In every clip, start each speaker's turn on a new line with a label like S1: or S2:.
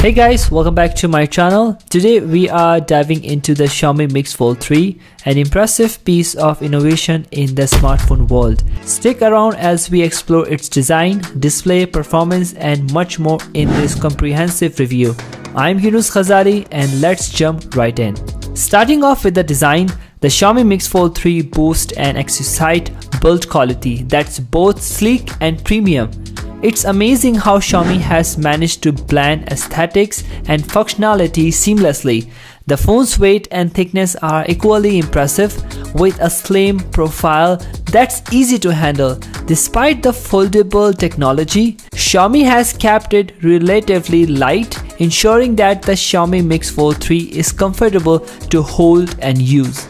S1: Hey guys, welcome back to my channel. Today we are diving into the Xiaomi Mix Fold 3, an impressive piece of innovation in the smartphone world. Stick around as we explore its design, display, performance and much more in this comprehensive review. I'm Younus Ghazali and let's jump right in. Starting off with the design, the Xiaomi Mix Fold 3 boasts an exquisite build quality that's both sleek and premium. It's amazing how Xiaomi has managed to blend aesthetics and functionality seamlessly. The phone's weight and thickness are equally impressive, with a slim profile that's easy to handle. Despite the foldable technology, Xiaomi has kept it relatively light, ensuring that the Xiaomi Mix Fold 3 is comfortable to hold and use.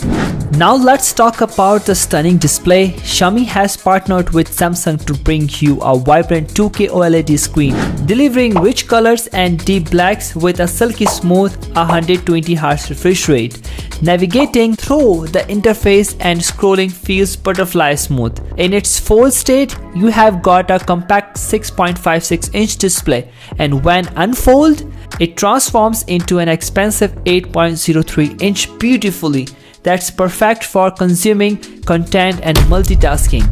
S1: Now let's talk about the stunning display. Xiaomi has partnered with Samsung to bring you a vibrant 2K OLED screen, delivering rich colors and deep blacks with a silky smooth 120Hz refresh rate. Navigating through the interface and scrolling feels butterfly smooth. In its fold state, you have got a compact 6.56-inch display, and when unfolded, it transforms into an expansive 8.03-inch beautifully. That's perfect for consuming content and multitasking.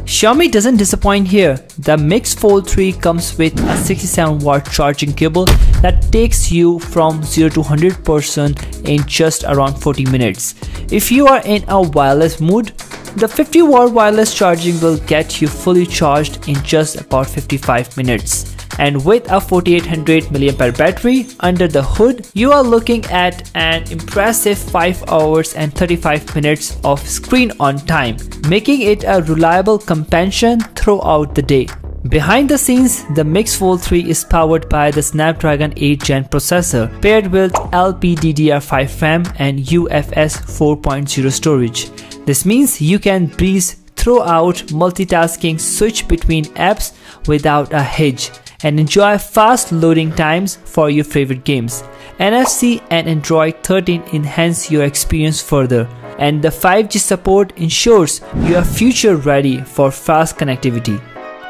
S1: Xiaomi doesn't disappoint here. The Mix Fold 3 comes with a 67-watt charging cable that takes you from 0 to 100% in just around 40 minutes. If you are in a wireless mood, the 50-watt wireless charging will get you fully charged in just about 55 minutes. And with a 4800 mAh battery under the hood, you are looking at an impressive 5 hours and 35 minutes of screen on time, making it a reliable companion throughout the day. Behind the scenes, the Mix Fold 3 is powered by the Snapdragon 8th Gen processor, paired with LPDDR5 RAM and UFS 4.0 storage. This means you can breeze throughout multitasking, switch between apps without a hitch, and enjoy fast loading times for your favorite games. NFC and Android 13 enhance your experience further, and the 5G support ensures you are future ready for fast connectivity.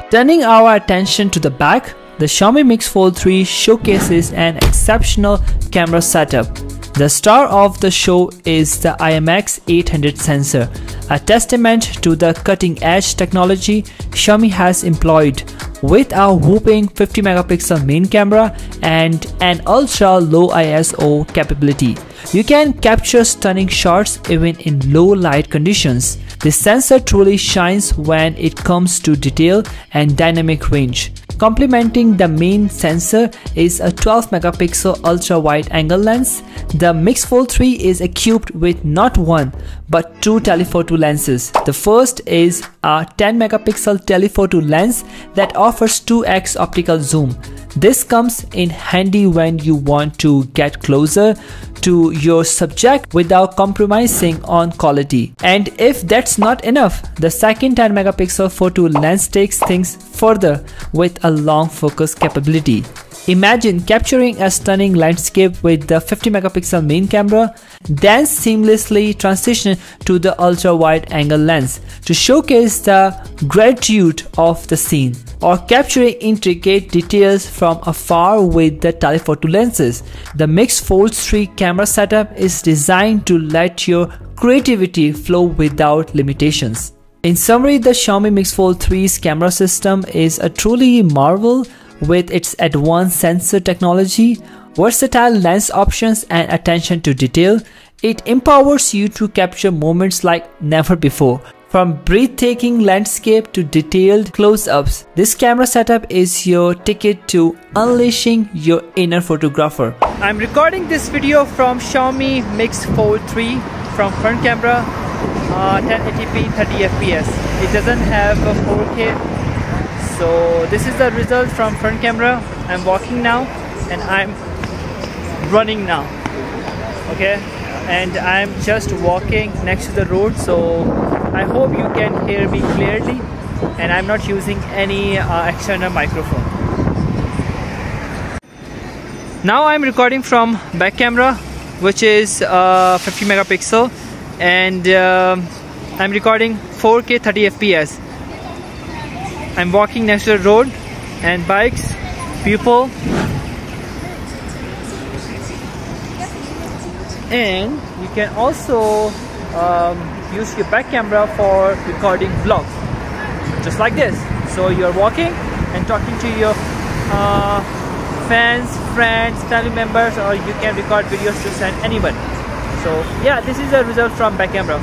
S1: Turning our attention to the back, the Xiaomi Mix Fold 3 showcases an exceptional camera setup. The star of the show is the IMX800 sensor, a testament to the cutting-edge technology Xiaomi has employed, with a whopping 50-megapixel main camera and an ultra-low ISO capability. You can capture stunning shots even in low light conditions. This sensor truly shines when it comes to detail and dynamic range. Complementing the main sensor is a 12-megapixel ultra-wide-angle lens. The Mix Fold 3 is equipped with not one but two telephoto lenses. The first is a 10-megapixel telephoto lens that offers 2x optical zoom. This comes in handy when you want to get closer to your subject without compromising on quality. And if that's not enough, the second 10-megapixel photo lens takes things further with a long focus capability. Imagine capturing a stunning landscape with the 50-megapixel main camera, then seamlessly transition to the ultra-wide-angle lens to showcase the gratitude of the scene, or capturing intricate details from afar with the telephoto lenses. The Mix Fold 3 camera setup is designed to let your creativity flow without limitations. In summary, the Xiaomi Mix Fold 3's camera system is a truly marvel. With its advanced sensor technology, versatile lens options and attention to detail, it empowers you to capture moments like never before. From breathtaking landscape to detailed close-ups, this camera setup is your ticket to unleashing your inner photographer. I'm recording this video from Xiaomi Mix Fold 3 from front camera, 1080p 30fps. It doesn't have a 4K. So this is the result from front camera. I'm walking now and I'm running now, okay, and I'm just walking next to the road, so I hope you can hear me clearly, and I'm not using any external microphone. Now I'm recording from back camera, which is 50 megapixel, and I'm recording 4K 30 fps. I'm walking next to the road and bikes, people, and you can also use your back camera for recording vlogs, just like this. So you're walking and talking to your fans, friends, family members, or you can record videos to send anyone. So yeah, this is the result from back camera.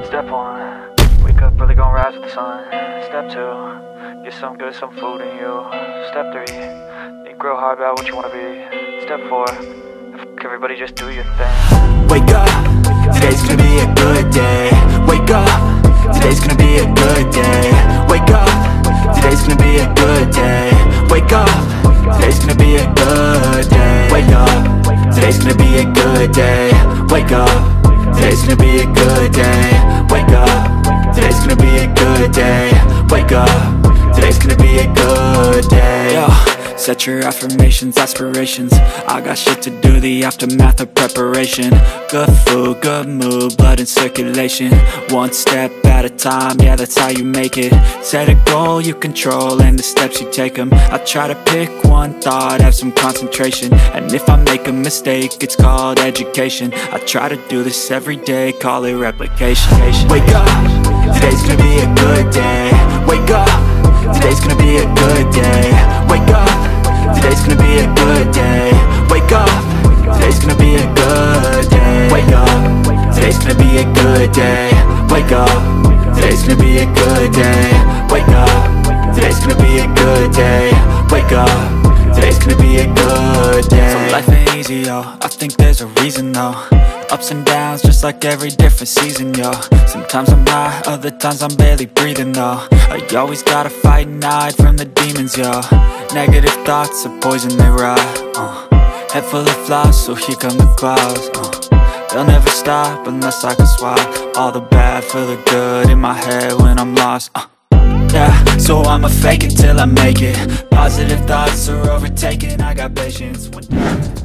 S2: Step 1, wake up early, gonna rise with the sun. Step 2, get some good, some food in you. Step 3, think real hard about what you wanna be. Step 4, everybody just do your thing.
S3: Wake up, today's gonna be a good day. Wake up, today's gonna be a good day. Wake up, today's gonna be a good day. Wake up, today's gonna be a good day. Wake up, today's gonna be a good day. Wake up, today's gonna be a good day. Wake up, today's gonna be a good day. Wake up, today's gonna be a good day. Yo, set your affirmations, aspirations. I got shit to do, the aftermath of preparation. Good food, good mood, blood in circulation. One step at a time, yeah, that's how you make it. Set a goal you control and the steps you take them. I try to pick one thought, have some concentration. And if I make a mistake, it's called education. I try to do this every day, call it replication. Wake up, today's gonna be a good day. Wake up, today's gonna be a good day. Wake up, today's gonna be a good day. Wake up, today's gonna be a good day. Wake up, today's gonna be a good day. Wake up, today's gonna be a good day. Wake up, today's gonna be a good day. Wake up, today's gonna be a good day. So life ain't easy, yo, I think there's a reason though. Ups and downs, just like every different season, yo. Sometimes I'm high, other times I'm barely breathing, though. I always gotta fight and hide from the demons, yo. Negative thoughts are poison, they rot. Head full of flies, so here come the clouds. They'll never stop unless I can swap all the bad for the good in my head when I'm lost. Yeah, so I'ma fake it till I make it. Positive thoughts are overtaken, I got patience.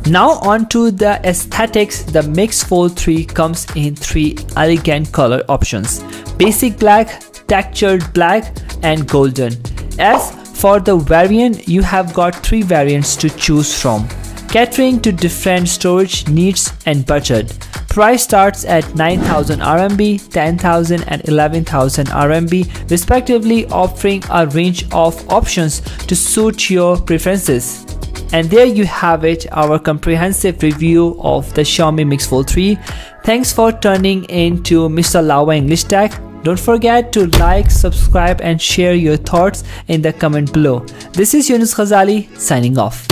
S1: Now on to the aesthetics. The Mix Fold 3 comes in 3 elegant color options: basic black, textured black, and golden. As for the variant, you have got 3 variants to choose from, catering to different storage needs and budget. Price starts at 9,000 RMB, 10,000 and 11,000 RMB respectively, offering a range of options to suit your preferences. And there you have it, our comprehensive review of the Xiaomi Mix Fold 3. Thanks for tuning in to Mr.Laowai-English Tech. Don't forget to like, subscribe and share your thoughts in the comment below. This is Younus Ghazali signing off.